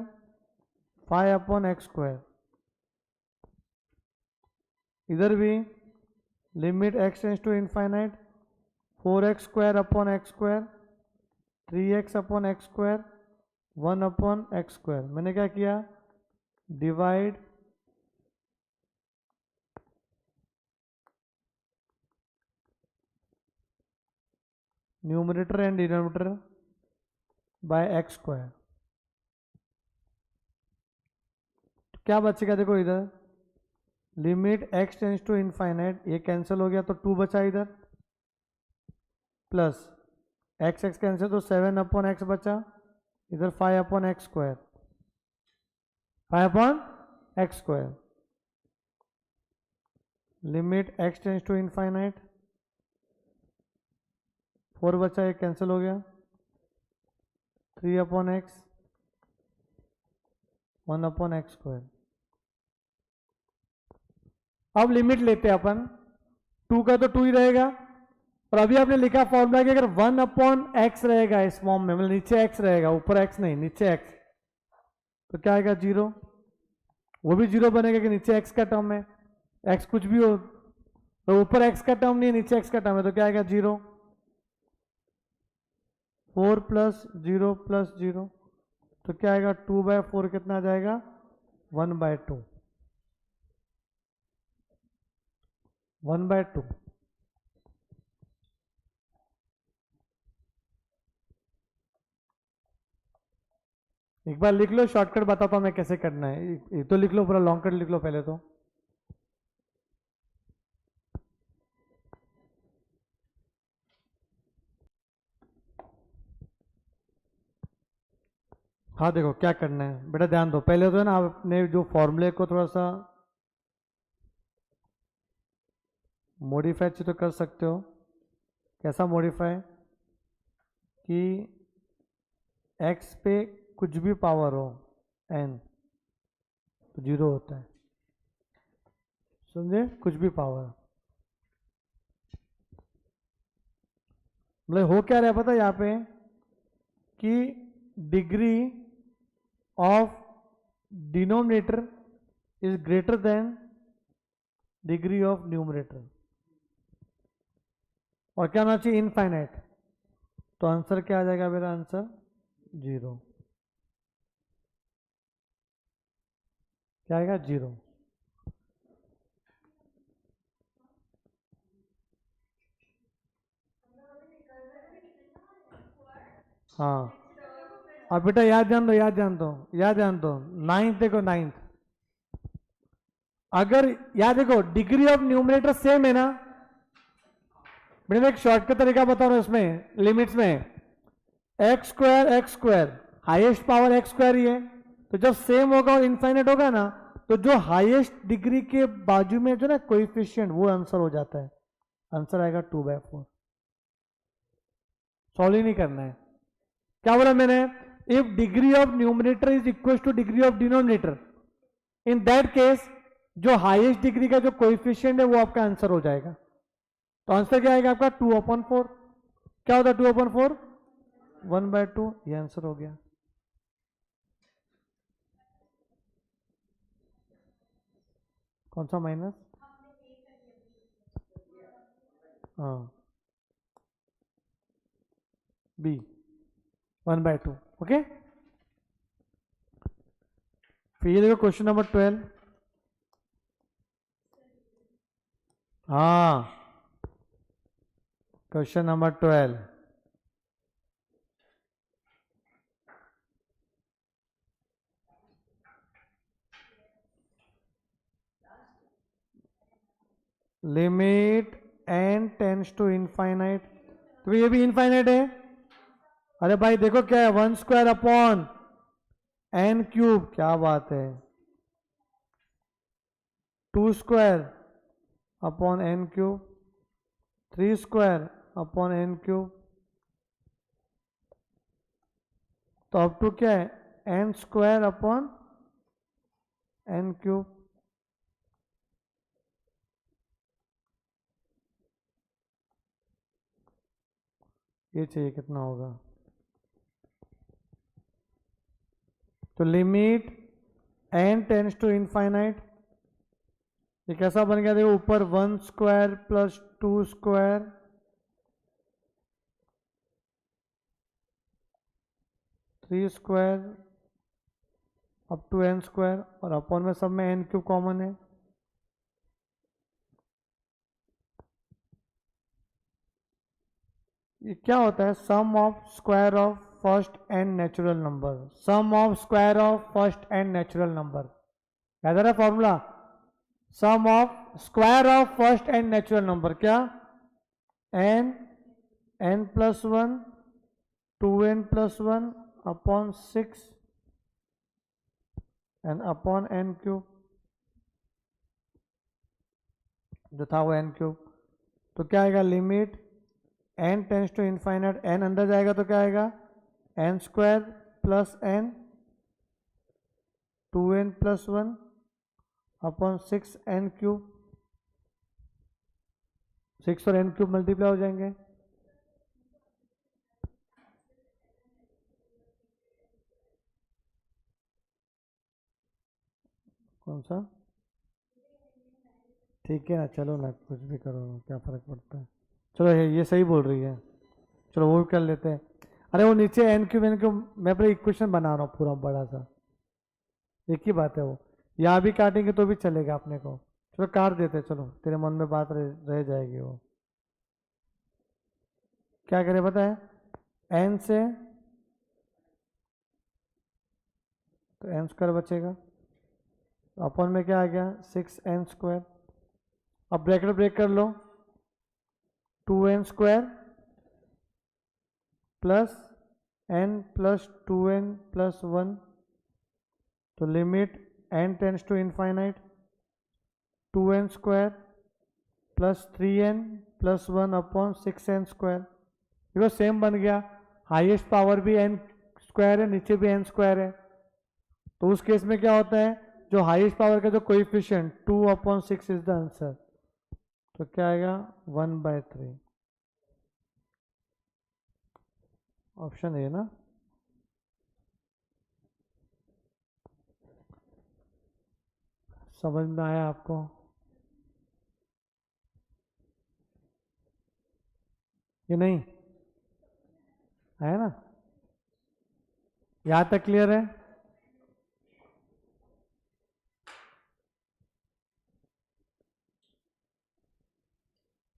5 upon x square. इधर भी limit x tends to infinite 4x square upon x square 3x upon x square 1 upon x square. मैंने क्या किया, divide numerator and denominator by x square. क्या बचेगा, देखो इधर limit x tends to infinite, ये कैंसिल हो गया तो 2 बचा इधर, प्लस एक्स एक्स कैंसिल तो 7 अपॉन एक्स बचा, इधर 5 upon x square 5 upon x square. Limit x tends to infinite 4 बचा, ये कैंसिल हो गया 3 upon x 1 upon x square. अब लिमिट लेते हैं अपन, 2 का तो 2 ही रहेगा, और अभी आपने लिखा फॉर्मूला कि अगर 1 अपॉन एक्स रहेगा इस फॉर्म में, मतलब नीचे एक्स रहेगा, ऊपर एक्स नहीं, नीचे एक्स, तो क्या आएगा 0। वो भी 0 बनेगा कि नीचे एक्स का टर्म है, एक्स कुछ भी हो, तो ऊपर एक्स का टर्म नहीं है, नीचे एक्स का टर्म है, तो क्या आएगा 0। 4 प्लस 0 प्लस 0, तो क्या आएगा 2/4 कितना आ जाएगा 1/2 1/2। एक बार लिख लो, शॉर्टकट बताता हूं मैं कैसे करना है, ये तो लिख लो, पूरा लॉन्ग कट लिख लो पहले तो। हाँ देखो क्या करना है बेटा, ध्यान दो, पहले तो है ना आप अपने जो फॉर्मूले को थोड़ा सा मॉडिफाई तो कर सकते हो। कैसा मॉडिफाई, कि x पे कुछ भी पावर हो n तो 0 होता है, समझे, कुछ भी पावर, मतलब हो क्या रहा है पता यहाँ पे, कि degree of denominator is greater than degree of numerator, और क्या होना चाहिए इनफाइनाइट, तो आंसर क्या आ जाएगा मेरा, आंसर 0, क्या आएगा 0। हाँ अब बेटा याद जान दो, याद जान दो, याद जान दो, 9th देखो 9th, अगर याद देखो डिग्री ऑफ न्यूमरेटर सेम है ना, मैंने एक शॉर्टकट तरीका बता रहा हूं इसमें, लिमिट्स में x square highest power x square ही है, तो जब सेम होगा और इनफाइनाइट होगा ना, तो जो हाईएस्ट डिग्री के बाजू में जो ना कोएफिशिएंट, वो आंसर हो जाता है, आंसर आएगा 2/4। सॉल्व ही नहीं करना है। क्या बोला मैंने, if degree of numerator is equal two degree of denominator, in that case जो हाईएस्ट डिग्री का जो कोएफिशिएंट है वो आपका आंसर हो जाएगा। तो आंसर क्या आएगा आपका 2/4। क्या होता है 2/4, 1/2, ये आंसर हो गया। कौन सा माइनस, हाँ बी 1/2, ओके। फिर ये देखो क्वेश्चन नंबर 12, हाँ question number 12, limit n tends to infinite, तो ये भी इनफाइनाइट है। अरे भाई देखो क्या है, 1 स्क्वायर अपॉन n³, क्या बात है, 2 square upon n³, 3 square upon n³, तो अब टू क्या है n square upon n cube, ये चाहिए कितना होगा, तो limit n tends to infinite, ये कैसा बन गया देखो, ऊपर 1 square plus 2 square, 3 square up to n square, और अपॉन में सब में एन क्यूब कॉमन है। ये क्या होता है, sum of square of first n natural number, sum of square of first n natural number, याद आ रहा formula, sum of square of first n natural number, क्या n, n plus 1, 2n plus 1 upon 6 and upon n cube, जो था वो n cube, तो क्या आएगा, limit n tends to infinite, n अंदर जाएगा तो क्या आएगा, n square plus n, 2n plus 1 upon 6 N cube, 6 और एन क्यूब मल्टीप्लाई हो जाएंगे, कौन सा, ठीक है ना, चलो ना, कुछ भी करो, क्या फर्क पड़ता है, चलो ये सही बोल रही है, चलो वो भी कर लेते हैं। अरे वो नीचे एन क्यूब, मैं अपना इक्वेशन बना रहा हूँ पूरा बड़ा सा, एक ही बात है वो, यहाँ भी काटेंगे तो भी चलेगा अपने को, चलो काट देते, चलो तेरे मन में बात रह जाएगी वो, क्या करें पता है, एन से तो एन स्क्वायर बचेगा, अपॉन में क्या आ गया, 6n स्क्वायर, अब ब्रैकेट ब्रेक कर लो, 2n square plus n plus 2n plus 1, तो लिमिट n tends to infinite, 2n square plus 3n plus 1 upon 6n square, देखो सेम बन गया, हाईएस्ट पावर भी n स्क्वायर है, नीचे भी n स्क्वायर है, तो उस केस में क्या होता है, जो हाईएस्ट पावर का जो coefficient 2 upon 6 is the answer, तो क्या आएगा 1/3, ऑप्शन ए ना। समझ में आया आपको, ये नहीं आया ना, यहां तक क्लियर है,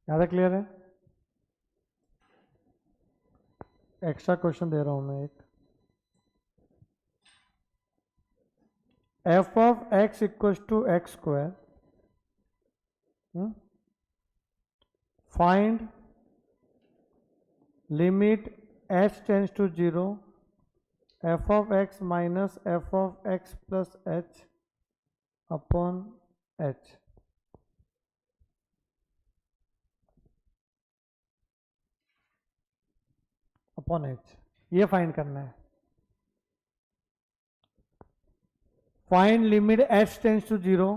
यहां तक क्लियर है, एक्स्ट्रा क्वेश्चन दे रहा हूं मैं एक, f of x equal to x square, find limit h tends to 0 f of x minus f of x plus h upon h, upon h, ये फाइंड करना है, find limit h tends to 0,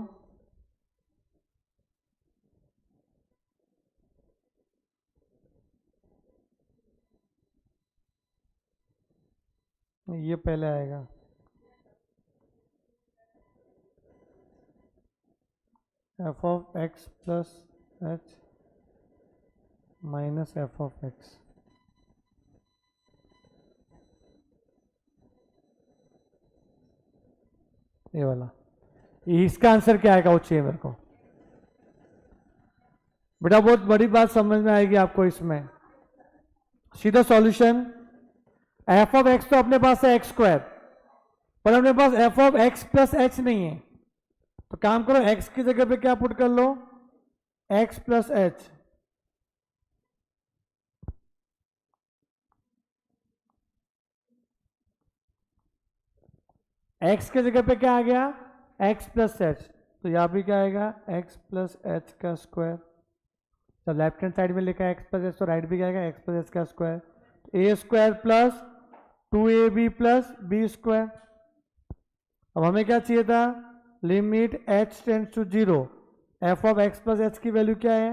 ये पहले आएगा, f of x plus h minus f of x, ये वाला, इसका answer क्या आएगा वो चाहिए मेरे को बेटा, बहुत बड़ी बात समझ में आएगी आपको इसमें, सीधा सॉल्यूशन, एफ ऑफ एक्स तो अपने पास है एक्स स्क्वायर, पर अपने पास f of x plus h नहीं है, तो काम करो एक्स की जगह पे क्या पुट कर लो, एक्स प्लस एच, एक्स की जगह पे क्या आ गया, एक्स प्लस एच, तो यहां भी क्या आएगा, एक्स प्लस एच का स्क्वायर, तो लेफ्ट हैंड साइड में लिखा है एक्स प्लस एच, तो राइट भी क्या आएगा, एक्स प्लस एच का square, a square plus 2ab plus B square, अब हमें क्या चाहिए था, limit h tends to 0, f of x plus h की वैल्यू क्या है,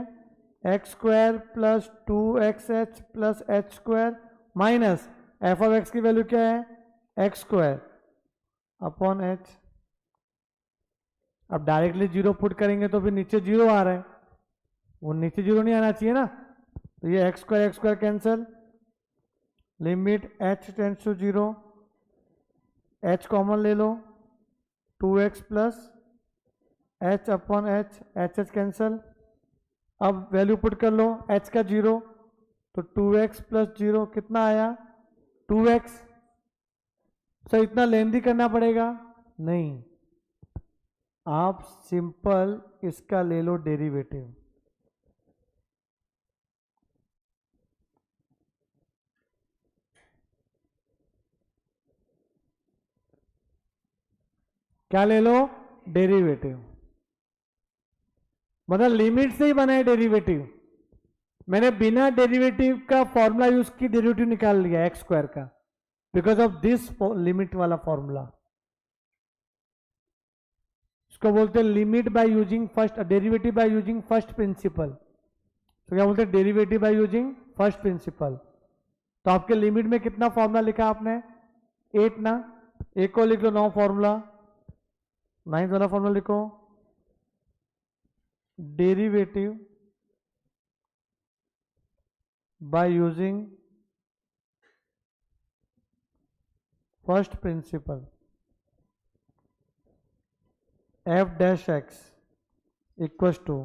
x square plus 2xh plus h square minus f of x की वैल्यू क्या है, एक्स स्क्वायर अपॉन एच। अब डायरेक्टली 0 पुट करेंगे तो फिर नीचे 0 आ रहा है, वो नीचे 0 नहीं आना चाहिए ना, तो ये x square cancel, limit h tends to 0, h common ले लो, 2x plus h upon h, h cancel. अब वैल्यू पुट कर लो, h का 0 तो 2x प्लस 0 कितना आया, 2x। सर इतना लेंदी करना पड़ेगा, नहीं, आप सिंपल इसका ले लो डेरिवेटिव। क्या ले लो, डेरिवेटिव, मतलब लिमिट से ही बना है डेरिवेटिव। मैंने बिना डेरिवेटिव का फॉर्मूला यूज की डेरिवेटिव निकाल लिया एक्स स्क्वायर का, बिकॉज ऑफ दिस लिमिट वाला फॉर्मूला। इसको बोलते हैं limit by using first, derivative by using first principal. तो क्या बोलते हैं, derivative by using first principal. तो आपके लिमिट में कितना फॉर्मूला लिखा आपने, 8 ना, एक को लिख लो 9 फॉर्मूला, 9th वाला फॉर्मूला लिखो, derivative by using first principle, f dash x equals to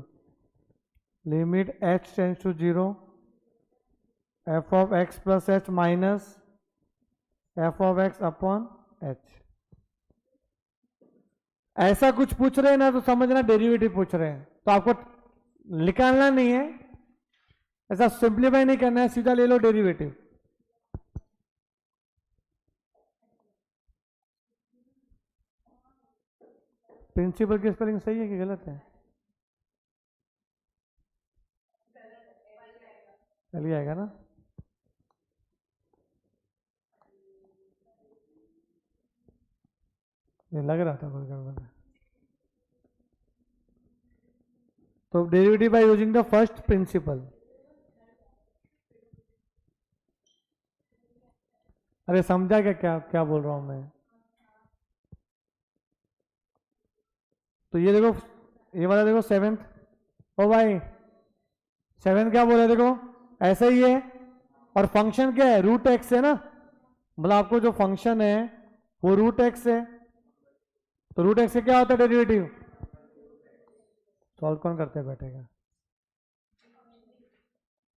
limit h tends to 0, f of x plus h minus f of x upon h. ऐसा कुछ पूछ रहे हैं ना तो समझना डेरिवेटिव पूछ रहे हैं, तो आपको निकालना नहीं है, ऐसा सिंप्लीफाई नहीं करना है, सीधा ले लो डेरिवेटिव। प्रिंसिपल की स्पेलिंग सही है कि गलत है, चलिए आएगा ना। नहीं लग रहा था कोई गड़बड़। तो derivative by using the first principle, अरे समझा क्या क्या क्या बोल रहा हूं मैं। तो ये देखो, ये वाला देखो 7th, ओ भाई 7th क्या बोला, देखो ऐसा ही है, और फंक्शन क्या है, रूट एक्स है ना, मतलब आपको जो फंक्शन है वो रूट एक्स है, तो रूट एक्स से क्या होता है डेरिवेटिव, सॉल्व कौन करते बैठेगा,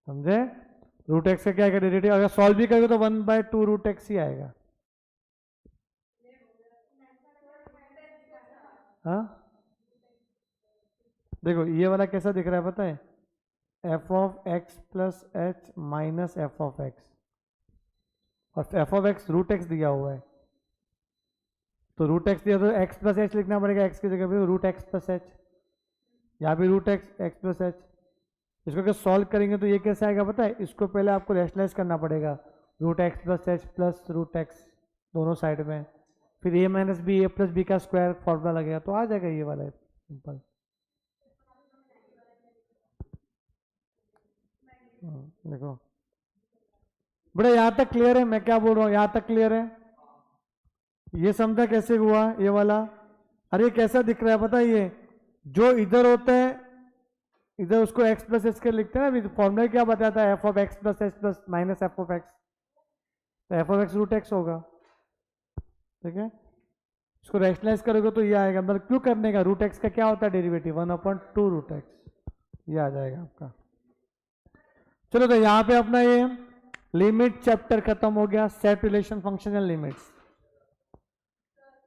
समझे, रूट एक्स से क्या आएगा डेरिवेटिव, अगर सॉल्व भी करोगे तो 1/2 रूट एक्स ही आएगा। हाँ देखो ये वाला कैसा दिख रहा है पता है, f of x plus h minus f of x, और f of x root x दिया हुआ है, तो रूट एक्स दिया तो एक्स प्लस एच लिखना पड़ेगा, एक्स की जगह पे रूट एक्स प्लस एच, यहाँ पे root x x plus h. इसको अगर सॉल्व करेंगे तो ये कैसे आएगा पता है, इसको पहले आपको रैशनलाइज करना पड़ेगा, root x plus h plus root x दोनों साइड में, फिर a minus b, a plus B का स्क्वायर फॉर्मूला लगेगा, तो आ जाएगा ये वाला सिंपल। देखो बड़ा यहाँ तक क्लियर है, मैं क्या बोल रहा हूँ, यहाँ तक क्लियर है, ये समझा कैसे हुआ ये वाला। अरे कैसा दिख रहा है पता है, ये जो इधर होता है इधर उसको x प्लस एच के लिखते हैं ना, फॉर्मूला क्या बताता है, f of x plus h plus minus f of x, तो f of x root x होगा, ठीक है। इसको रैशनलाइज करोगे तो ये आएगा, मतलब क्यों करने का, रूट एक्स का क्या होता है डेरिवेटिव 1/2 रूट एक्स, ये आ जाएगा आपका। चलो तो यहाँ पे अपना ये लिमिट चैप्टर खत्म हो गया, set relation function and limits,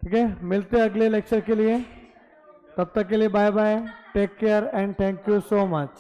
ठीक है। मिलते हैं अगले लेक्चर के लिए, तब तक के लिए bye bye, take care and thank you so much.